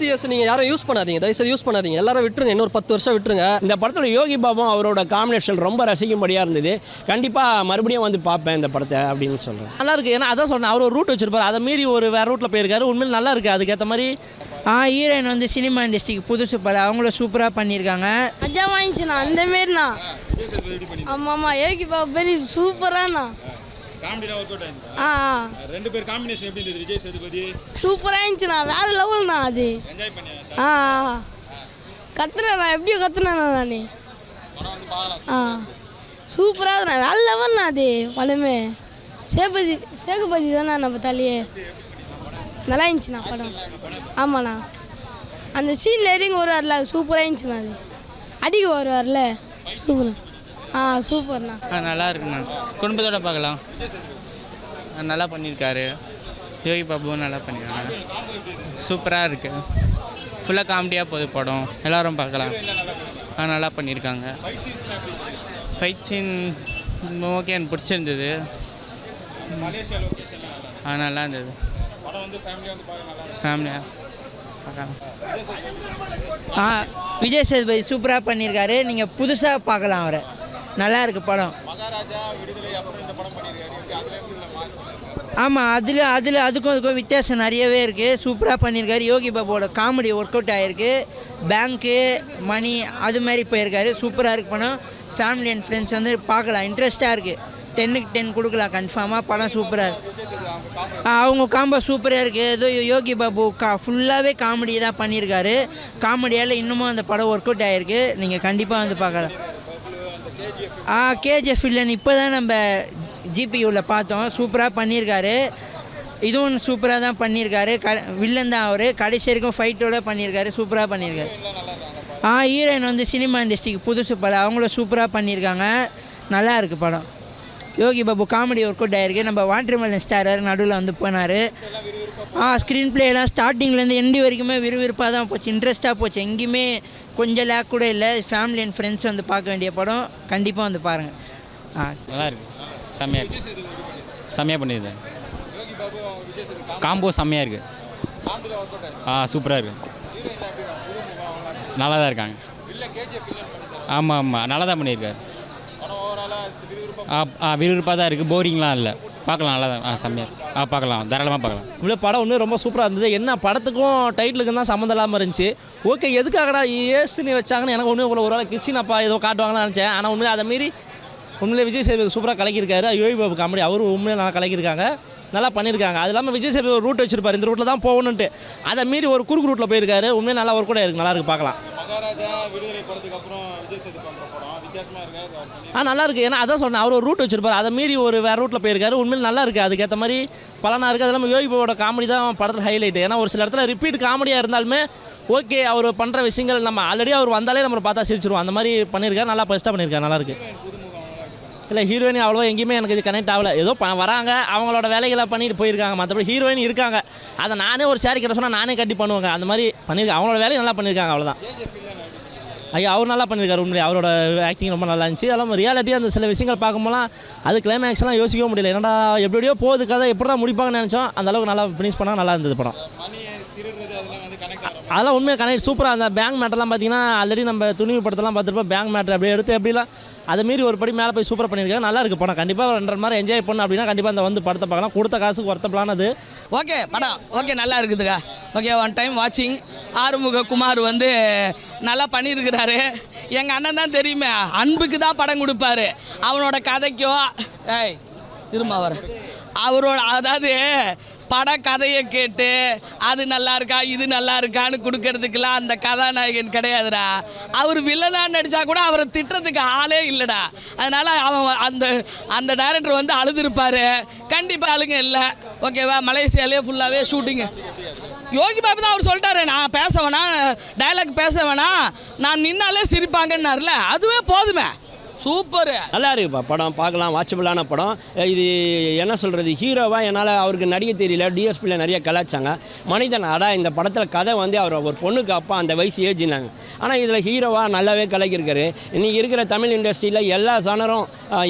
நீங்கள் யாரும் யூஸ் பண்ணாதீங்க, தயவுசெய்து யூஸ் பண்ணாதீங்க, எல்லாரும் விட்டுருங்க, இன்னொரு 10 வருஷம் விட்டுருங்க. இந்த படத்தோட யோகி பாபு அவரோட காம்பினேஷன் ரொம்ப ரசிக்கும்படியாக இருந்தது. கண்டிப்பாக மறுபடியும் வந்து பார்ப்பேன் இந்த படத்தை அப்படின்னு சொல்கிறேன். நல்லா இருக்குது. ஏன்னா அதான் சொன்னேன், அவர் ஒரு ரூட் வச்சிருப்பார், அதை மீறி ஒரு வேறு ரூட்டில் போயிருக்காரு. உண்மையில் நல்லா இருக்குது. அதுக்கேற்ற மாதிரி ஹீரோயின் வந்து சினிமா இண்டஸ்ட்ரிக்கு புதுசு படம், அவங்கள சூப்பராக பண்ணியிருக்காங்க. மஜா வாங்கிச்சுண்ணா அந்த மாரிண்ணா. ஆமாம் யோகி பாபு பேர் சூப்பராண்ணா. ரெண்டு பேர் காம்பினேஷன் எப்படி இருந்தது? விஜய் சேதுபதி சூப்பராக இருந்துச்சுண்ணா, வேற லெவல்ண்ணா. அது என்ஜாய் பண்ணியா? கத்துனேண்ணா, எப்படியோ கத்துனேண்ணா நான். சூப்பராக இருந்தா, வேற லெவல்ண்ணா. அது படமே சேகுபதி தானே நம்ம தலையே. நல்லா இருந்துச்சுண்ணா படம். ஆமாண்ணா, அந்த சீனில் எதுங்க வருவார்ல, அது சூப்பராக இருந்துச்சுண்ணா. அது அடிக்க வருவார்ல, சூப்பர். சூப்பர்ண்ணா. நல்லா இருக்குண்ணா, குடும்பத்தோடு பார்க்கலாம். நல்லா பண்ணியிருக்காரு. யோகி பாபுவும் நல்லா பண்ணியிருக்காங்க. சூப்பராக இருக்குது. ஃபுல்லாக காமெடியாக போகுது படம், எல்லோரும் பார்க்கலாம். நல்லா பண்ணியிருக்காங்க. ஃபைட் சீன் ஓகே, எனக்கு பிடிச்சிருந்தது. நல்லா இருந்தது. ஃபேமிலியாக பார்க்கலாம். விஜய் சேதுபதி சூப்பராக பண்ணியிருக்காரு. நீங்கள் புதுசாக பார்க்கலாம் அவரை. நல்லா இருக்குது படம். ஆமாம், அதுக்கும் வித்தியாசம் நிறையவே இருக்குது. சூப்பராக பண்ணியிருக்காரு. யோகி பாபுவோட காமெடி ஒர்க் அவுட் ஆகிருக்கு. பேங்க்கு மணி அது மாதிரி போயிருக்காரு. சூப்பராக இருக்குது படம். ஃபேமிலி அண்ட் ஃப்ரெண்ட்ஸ் வந்து பார்க்கலாம், இன்ட்ரெஸ்ட்டாக இருக்குது. 10க்கு 10 கொடுக்கலாம் கன்ஃபார்மாக. படம் சூப்பராக இருக்குது. அவங்க காம்போ சூப்பராக இருக்குது. ஏதோ யோகி பாபு ஃபுல்லாகவே காமெடி தான் பண்ணியிருக்காரு. காமெடியால் இன்னமும் அந்த படம் ஒர்க் அவுட் ஆகிருக்கு. நீங்கள் கண்டிப்பாக வந்து பார்க்கலாம். கேஜிஎஃப் வில்லன் இப்போ தான் நம்ம ஜிபியூவில் பார்த்தோம். சூப்பராக பண்ணியிருக்காரு. இதுவும் சூப்பராக தான் பண்ணியிருக்காரு. வில்லன் தான் அவர். கடைசி வரைக்கும் ஃபைட்டோடு பண்ணியிருக்காரு. சூப்பராக பண்ணியிருக்காரு. ஹீரோயின் வந்து சினிமா இண்டஸ்ட்ரிக்கு புதுசு படம், அவங்கள சூப்பராக பண்ணியிருக்காங்க. நல்லா இருக்குது படம். Yogi Babu comedy work out ஆகிருக்கு. நம்ம வாட்டர்மெலன் ஸ்டார் நடுவில் வந்து போனார். ஸ்க்ரீன் பிளேலாம் ஸ்டார்டிங்லேருந்து எண்டு வரைக்குமே விறுவிறுப்பாக தான் போச்சு, இன்ட்ரெஸ்ட்டாக போச்சு. எங்கேயுமே கொஞ்சம் லேக் கூட இல்லை. ஃபேமிலி அண்ட் ஃப்ரெண்ட்ஸ் வந்து பார்க்க வேண்டிய படம். கண்டிப்பாக வந்து பாருங்கள். நல்லா இருக்குது. செம்மையாக இருக்குது. செம்மையாக பண்ணிடுது. காம்போ செம்மையாக இருக்குது. சூப்பராக இருக்குது. நல்லா தான் இருக்காங்க. ஆமாம், நல்லா தான் பண்ணியிருக்காரு. விறுவிறுப்பாக தான் இருக்குது. போரிங்லாம் இல்லை. பார்க்கலாம், நல்லா தான். செம்மையாக பார்க்கலாம், தாராளமாக பார்க்கலாம். இவ்வளோ படம் ஒன்று ரொம்ப சூப்பராக இருந்தது. என்ன படத்துக்கும் டைட்டிலுக்கும் தான் சம்மந்தம் இல்லாமல் இருந்துச்சு. ஓகே, எதுக்காகடா ஏசுன்னு வச்சாங்கன்னு எனக்கு ஒன்று ஒரு வேளை கிறிஸ்டின் அப்பா ஏதோ காட்டுவாங்கன்னு நினச்சேன். ஆனால் உண்மையிலே அதை மீறி உண்மையிலே விஜய் சேதுபதி சூப்பராக கலக்கியிருக்காரு. யோகி பாபு காமெடி அவரும் உண்மையிலே நல்லா கலக்கியிருக்காங்க, நல்லா பண்ணியிருக்காங்க. அது இல்லாமல் விஜய் சேதுபதி ஒரு ரூட் வச்சிருப்பார், இந்த ரூட்டில் தான் போகணுன்ட்டு. அதை மீறி ஒரு குறுக்கு ரூட்டில் போயிருக்காரு. உண்மையிலே நல்லா ஒர்க் கூட இருக்குது, நல்லா இருக்குது, பார்க்கலாம். நல்லா இருக்குது. ஏன்னா அதான் சொன்னேன், அவர் ஒரு ரூட் வச்சிருப்பார், அதை மீறி ஒரு வேறு ரூட்டில் போயிருக்காரு. உண்மையில் நல்லா இருக்குது. அதுக்கேற்ற மாதிரி பலனாக இருக்குது. அது இல்லாமல் யோகி பாபுவோட காமெடி தான் படத்தில் ஹைலைட். ஏன்னா ஒரு சில இடத்துல ரிப்பீட் காமெடியாக இருந்தாலுமே ஓகே, அவர் பண்ணுற விஷயங்கள் நம்ம ஆல்ரெடி அவர் வந்தாலே நம்ம பார்த்தா சிரிச்சிருவோம். அந்த மாதிரி பண்ணியிருக்காரு. நல்லா பெஸ்ட்டாக பண்ணியிருக்காரு. நல்லா இருக்குது. இல்லை, ஹீரோயின் அவ்வளோ எங்கேயுமே எனக்கு இது கனெக்ட் ஆகலை. ஏதோ வராங்க, அவங்களோட வேலைகளை பண்ணிட்டு போயிருக்காங்க. மற்றபடி ஹீரோயின் இருக்காங்க, அதை நானே ஒரு சேரீ கிட்ட சொன்னால் நானே கட்டி பண்ணுவாங்க. அந்த மாதிரி பண்ணியிருக்காங்க. அவங்களோட வேலையை நல்லா பண்ணியிருக்காங்க, அவ்வளோதான். ஐயா, அவர் நல்லா பண்ணியிருக்காரு. உண்மையிலே அவரோட ஆக்டிங் ரொம்ப நல்லா இருந்துச்சு. அதெல்லாம் ரியாலிட்டியாக அந்த சில விஷயங்கள் பார்க்கும்போலாம் அது கிளைமேக்ஸ்லாம் யோசிக்கவே முடியல. என்னடா எப்படியோ போகுது கதை, எப்படி தான் முடிப்பாங்கன்னு நினச்சோம். அந்த அளவுக்கு நல்லா ஃபினிஷ் பண்ணால் நல்லா இருந்தது படம். அதெல்லாம் உண்மையாக கனெக்ட் சூப்பராக. அந்த பேங்க் மேட்டர்லாம் பார்த்தீங்கன்னா ஆல்ரெடி நம்ம துணிவு படத்தெல்லாம் பார்த்துருப்போம். பேங்க் மேட்டர் அப்படியே எடுத்து எப்படிலாம் அதை மீறி ஒரு படி மேலே போய் சூப்பராக பண்ணியிருக்காங்க. நல்லா இருக்குது படம். கண்டிப்பாக 2.5 மணி நேரம் என்ஜாய் பண்ணணும் அப்படின்னா கண்டிப்பாக அந்த வந்து படத்தை பார்க்கலாம். கொடுத்த காசுக்கு ஒர்த்தபிளானது. ஓகே, படம் ஓகே, நல்லா இருக்குதுங்க. ஓகே, ஒன் டைம் வாட்சிங். ஆறுமுக குமார் வந்து நல்லா பண்ணியிருக்கிறாரு. எங்கள் அண்ணன் தான் தெரியுமே, அன்புக்கு தான் படம் கொடுப்பாரு. அவனோட கதைக்கோ திரும்ப அவரோட அதாவது பட கதையை கேட்டு அது நல்லா இருக்கா இது நல்லா இருக்கான்னு கொடுக்கறதுக்கெல்லாம் அந்த கதாநாயகன் கிடையாதுடா. அவர் வில்லனாக நடித்தா கூட அவரை திட்டுறதுக்கு ஆளே இல்லைடா. அதனால் அவன் அந்த டைரக்டர் வந்து அழுதுருப்பார். கண்டிப்பாக ஆளுங்க இல்லை. ஓகேவா, மலேசியாலே ஃபுல்லாகவே ஷூட்டிங்கு. யோகி பாபு தான் அவர் சொல்லிட்டாரு, நான் பேச வேணாம், டைலாக் பேச வேணாம், நான் நின்னாலே சிரிப்பாங்கன்னார்ல, அதுவே போதுமே. சூப்பரு. நல்லா இருக்குப்பா படம், பார்க்கலாம், வாட்சபிளான படம். இது என்ன சொல்கிறது, ஹீரோவாக என்னால் அவருக்கு நடிக்க தெரியல, டிஎஸ்பியில் நிறைய கலாச்சாங்க. மனிதன் இந்த படத்தில் கதை வந்து அவர் ஒரு பொண்ணுக்கு அப்பா அந்த வயசு ஏஜினாங்க. ஆனால் இதில் ஹீரோவாக நல்லாவே கலக்கியிருக்காரு. இன்றைக்கி இருக்கிற தமிழ் இண்டஸ்ட்ரியில் எல்லா ஜானரும்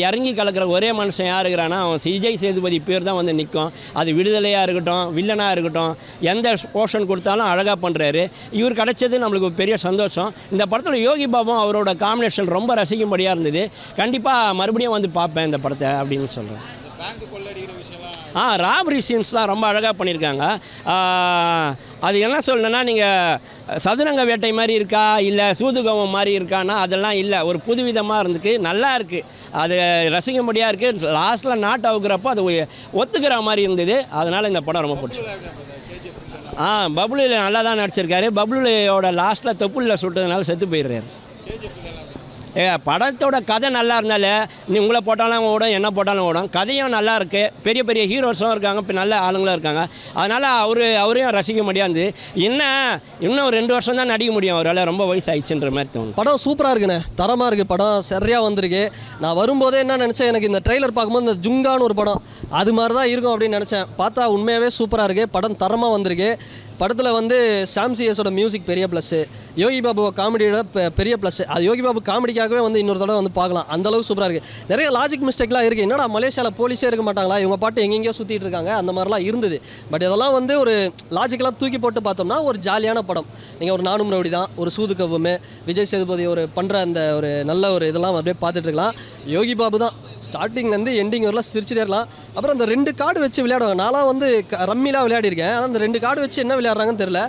இறங்கி கலக்கிற ஒரே மனுஷன் யார் இருக்கிறான்னா அவன் விஜய் சேதுபதி பேர் தான் வந்து நிற்கும். அது விடுதலையாக இருக்கட்டும், வில்லனாக இருக்கட்டும், எந்த போர்ஷன் கொடுத்தாலும் அழகாக பண்ணுறாரு. இவர் கிடைச்சது நம்மளுக்கு பெரிய சந்தோஷம். இந்த படத்தில் யோகி பாபும் அவரோட காம்பினேஷன் ரொம்ப ரசிக்கும்படியாக இருந்தது. கண்டிப்பாக மறுபடியும் வந்து பார்ப்பேன் இந்த படத்தை அப்படின்னு சொல்கிறேன். ராபரி சீன்ஸ் தான் ரொம்ப அழகாக பண்ணியிருக்காங்க. அது என்ன சொல்லணுன்னா, நீங்கள் சதுரங்க வேட்டை மாதிரி இருக்கா இல்லை சூதுகவம் மாதிரி இருக்கான்னா அதெல்லாம் இல்லை. ஒரு புதுவிதமாக இருந்துக்கு, நல்லா இருக்குது, அது ரசிக்கும்படியாக இருக்குது. லாஸ்ட்டில் நாட் அவுக்கிறப்போ அது ஒத்துக்கிற மாதிரி இருந்தது. அதனால் இந்த படம் ரொம்ப பிடிச்சி. பப்ளுவில் நல்லா தான் நடிச்சிருக்காரு. பப்ளுவோட லாஸ்ட்டில் தொப்புளில் சுட்டதுனால செத்து போயிடுறாரு. படத்தோட கதை நல்லா இருந்தாலே உங்களை போட்டாலும் ஓடும், என்ன போட்டாலும் ஓடும். கதையும் நல்லா இருக்குது, பெரிய பெரிய ஹீரோஸும் இருக்காங்க, இப்போ நல்ல ஆளுங்களும் இருக்காங்க. அதனால் அவரையும் ரசிக்க முடியாது. இன்னும் ஒரு 2 வருஷம் தான் நடிக்க முடியும் அவரால், ரொம்ப வயசு ஆயிடுச்சுன்ற மாதிரி தோணும். படம் சூப்பராக இருக்குண்ணே, தரமாக இருக்குது. படம் சரியாக வந்திருக்கு. நான் வரும்போதே என்ன நினச்சேன், எனக்கு இந்த ட்ரெய்லர் பார்க்கும்போது இந்த ஜுங்கான்னு ஒரு படம் அது மாதிரி தான் இருக்கும் அப்படின்னு நினச்சேன். பார்த்தா உண்மையாகவே சூப்பராக இருக்குது. படம் தரமாக வந்திருக்கு. படத்தில் வந்து சாம் சிஎஸோட மியூசிக் பெரிய ப்ளஸ்ஸு, யோகி பாபு காமெடியோட பெரிய ப்ளஸ்ஸு. அது யோகி பாபு காமெடிக்காகவே வந்து இன்னொரு தடவை வந்து பார்க்கலாம், அந்தளவுக்கு சூப்பராக இருக்குது. நிறைய லாஜிக் மிஸ்டேக்லாம் இருக்குது. என்னடா மலேசியாவில் போலீஸே இருக்க மாட்டாங்களா, இவங்க பாட்டு எங்கெங்கேயோ சுற்றிட்டு இருக்காங்க, அந்த மாதிரிலாம் இருந்தது. பட் இதெல்லாம் வந்து ஒரு லாஜிக்கெலாம் தூக்கி போட்டு பார்த்தோம்னா ஒரு ஜாலியான படம். நீங்கள் ஒரு நானும் ரவுடி தான், ஒரு சூதுகவுமே, விஜய் சேதுபதி ஒரு பண்ணுற அந்த ஒரு நல்ல ஒரு இதெல்லாம் அப்படியே பார்த்துட்டு இருக்கலாம். யோகி பாபு தான் ஸ்டார்டிங்லேருந்து எண்டிங் வரலாம் சிரிச்சுட்டே இருக்கலாம். அப்புறம் அந்த 2 கார்டு வச்சு விளையாடுவாங்க. நான்லாம் வந்து ரம்மிலாம் விளையாடிருக்கேன். ஆனால் அந்த 2 கார்டு வச்சு என்ன விளையாடுறாங்கன்னு தெரியல.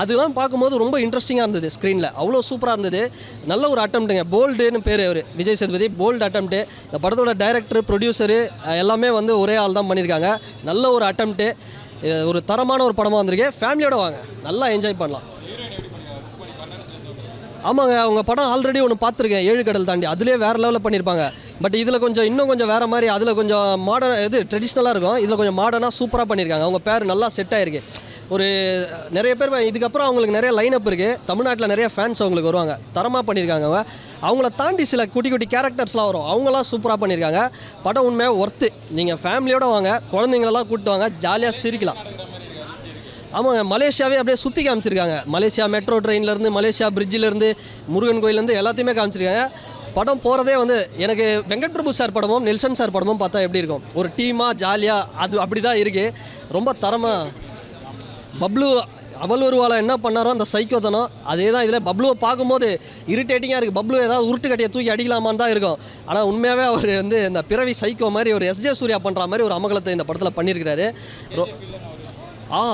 அதெல்லாம் பார்க்கும்போது ரொம்ப இன்ட்ரெஸ்டிங்காக இருந்தது. ஸ்க்ரீனில் அவ்வளோ சூப்பராக இருந்தது. நல்ல ஒரு அட்டம்ப்ட்டுங்க. போல்டுன்னு பேர் அவர் விஜய் சேதுபதி, போல்டு அட்டம்ப்ட்டு. இந்த படத்தோட டைரக்டர், ப்ரொடியூசரு எல்லாமே வந்து ஒரே ஆள் தான் பண்ணியிருக்காங்க. நல்ல ஒரு அட்டம்ப்ட்டு, ஒரு தரமான ஒரு படமாக வந்திருக்கு. ஃபேமிலியோடு வாங்க, நல்லா என்ஜாய் பண்ணலாம். ஆமாங்க, அவங்க படம் ஆல்ரெடி ஒன்று பார்த்துருக்கேன், 7 கடல் தாண்டி. அதுலேயே வேறு லெவலில் பண்ணியிருப்பாங்க. பட் இதில் இன்னும் கொஞ்சம் வேறு மாதிரி, அதில் கொஞ்சம் மாடர்ன் ட்ரெடிஷ்னலாக இருக்கும். இதில் கொஞ்சம் மாடர்னாக சூப்பராக பண்ணியிருக்காங்க. அவங்க பேர் நல்லா செட் ஆகிருக்கு. ஒரு நிறைய பேர் இதுக்கப்புறம் அவங்களுக்கு நிறைய லைனப் இருக்குது. தமிழ்நாட்டில் நிறைய ஃபேன்ஸ் அவங்களுக்கு வருவாங்க. தரமாக பண்ணியிருக்காங்க. அவங்கள தாண்டி சில குட்டி குட்டி கேரக்டர்ஸ்லாம் வரும், அவங்களாம் சூப்பராக பண்ணியிருக்காங்க. படம் உண்மையாக ஒர்த்து. நீங்கள் ஃபேமிலியோடு வாங்க, குழந்தைங்களெல்லாம் கூப்பிட்டு வாங்க, ஜாலியாக சிரிக்கலாம். ஆமாங்க, மலேசியாவே அப்படியே சுற்றி காமிச்சிருக்காங்க. மலேசியா மெட்ரோ ட்ரெயின்லேருந்து, மலேசியா பிரிட்ஜிலேருந்து, முருகன் கோயிலேருந்து எல்லாத்தையுமே காமிச்சிருக்காங்க. படம் போகிறதே வந்து எனக்கு வெங்கட் பிரபு சார் படமும் நெல்சன் சார் படமும் பார்த்தா எப்படி இருக்கும், ஒரு டீமாக ஜாலியாக, அது அப்படி தான் இருக்குது. ரொம்ப தரமாக. பப்ளு அவள் ஒருவாளை என்ன பண்ணாரோ அந்த சைக்கோத்தனம் அதே தான் இதில். பப்ளுவை பார்க்கும்போது இரிட்டேட்டிங்காக இருக்குது. பப்ளு ஏதாவது உருட்டு கட்டியை தூக்கி அடிக்கலாமான்னு தான் இருக்கும். ஆனால் உண்மையாகவே அவர் வந்து இந்த பிறவி சைக்கோ மாதிரி ஒரு எஸ்ஜே சூர்யா பண்ணுற மாதிரி ஒரு அமகலத்தை இந்த படத்தில் பண்ணியிருக்கிறாரு.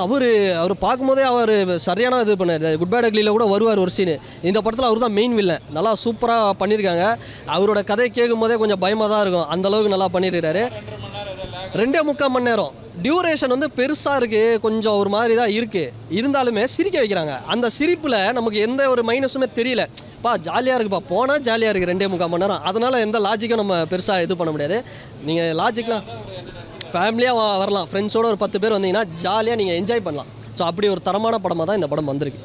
அவர் பார்க்கும்போதே அவர் சரியான இது பண்ணார். குட் பேட் அக்லியில் கூட வருவார் ஒரு சீனு. இந்த படத்தில் அவர் தான் மெயின் வில்லன். நல்லா சூப்பராக பண்ணியிருக்காங்க. அவரோட கதை கேட்கும் போதே கொஞ்சம் பயமாக தான் இருக்கும், அந்தளவுக்கு நல்லா பண்ணியிருக்கிறாரு. 2.25 மணி நேரம் டியூரேஷன் வந்து பெருசாக இருக்குது, கொஞ்சம் ஒரு மாதிரி தான் இருக்குது. இருந்தாலுமே சிரிக்க வைக்கிறாங்க. அந்த சிரிப்பில் நமக்கு எந்த ஒரு மைனஸுமே தெரியல. ஜாலியாக இருக்குப்பா, போனால் ஜாலியாக இருக்குது 2.25 மணி நேரம். அதனால் எந்த லாஜிக்கும் நம்ம பெருசாக இது பண்ண முடியாது. நீங்கள் லாஜிக்லாம் ஃபேமிலியாக வரலாம், ஃப்ரெண்ட்ஸோடு ஒரு 10 பேர் வந்தீங்கன்னா ஜாலியாக நீங்கள் என்ஜாய் பண்ணலாம். ஸோ அப்படி ஒரு தரமான படமாக தான் இந்த படம் வந்திருக்கு.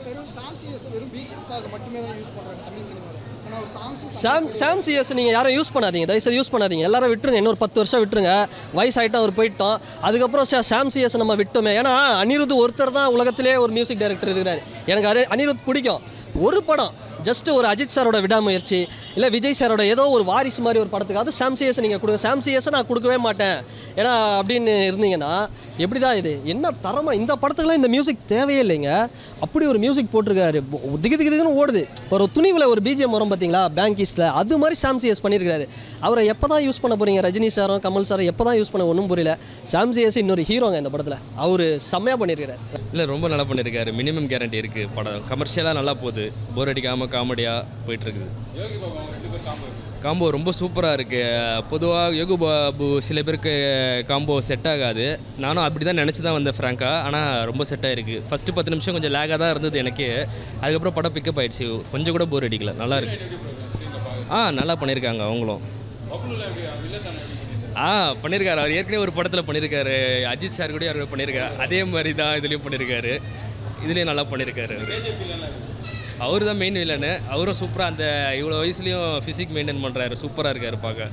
சாம் சிஎஸ் நீங்கள் யாரும் யூஸ் பண்ணாதீங்க, தயவுசெய்து யூஸ் பண்ணாதீங்க. எல்லாரும் விட்டுருங்க, இன்னொரு 10 வருஷம் விட்டுருங்க. வயசாகிட்டு அவர் போயிட்டோம். அதுக்கப்புறம் சாம் சிஎஸ் நம்ம விட்டோமே. ஏன்னா அனிருத் ஒருத்தர் தான் உலகத்திலே ஒரு மியூசிக் டைரக்டர் இருக்கிறார். எனக்கு அனிருத் பிடிக்கும். ஒரு படம் ஜஸ்ட்டு ஒரு அஜித் சாரோட விடாமுயற்சி, இல்லை விஜய் சாரோட ஏதோ ஒரு வாரிசு மாதிரி ஒரு படத்துக்காவது சாம் சிஎஸ் நீங்கள் கொடுங்க. சாம் சிஎஸை நான் கொடுக்கவே மாட்டேன் ஏன்னா அப்படின்னு இருந்தீங்கன்னா எப்படி தான் இது என்ன தரமாக. இந்த படத்துக்குலாம் இந்த மியூசிக் தேவையே இல்லைங்க. அப்படி ஒரு மியூசிக் போட்டிருக்காரு, திகுன்னு ஓடுது. ஒரு துணிவில் ஒரு பிஜிஎம் வரும் பார்த்தீங்களா பேங்கிஸில், அது மாதிரி சாம் சிஎஸ் பண்ணியிருக்காரு. அவரை எப்போ தான் யூஸ் பண்ண போகிறீங்க? ரஜினி சாரும் கமல் சாரும் எப்போ தான் யூஸ் பண்ண ஒன்றும் புரியல. சாம் சிஎஸ் இன்னொரு ஹீரோங்க இந்த படத்தில், அவர் செம்மையாக பண்ணியிருக்காரு. இல்லை ரொம்ப நல்லா பண்ணியிருக்காரு. மினிமம் கேரண்டி இருக்குது. படம் கமர்ஷியலாக நல்லா போகுது, போர் அடிக்காமல் காமெடியாக போயிட்டுருக்குது. காம்போ ரொம்ப சூப்பராக இருக்குது. பொதுவாக யோகி பாபு சில பேருக்கு காம்போ செட் ஆகாது. நானும் அப்படி தான் நினச்சி தான் வந்தேன் ஃப்ராங்காக. ஆனால் ரொம்ப செட் ஆகிருக்கு. ஃபஸ்ட்டு 10 நிமிஷம் கொஞ்சம் லேகாக தான் இருந்தது எனக்கே. அதுக்கப்புறம் படம் பிக்கப் ஆகிடுச்சு. கொஞ்சம் கூட போர் அடிக்கல, நல்லா இருக்கு. நல்லா பண்ணியிருக்காங்க அவங்களும். பண்ணியிருக்காரு. அவர் ஏற்கனவே ஒரு படத்தில் பண்ணியிருக்காரு, அஜித் சார் கூட அவர் பண்ணியிருக்காரு. அதே மாதிரி தான் இதுலேயும் பண்ணியிருக்காரு. இதுலேயும் நல்லா பண்ணியிருக்காரு அவர். அவர் தான் மெயின் வில்லனு. அவரும் சூப்பராக அந்த இவ்வளோ வயசுலேயும் ஃபிசிக் மெயின்டைன் பண்ணுறாரு. சூப்பராக இருக்கார் பார்க்க.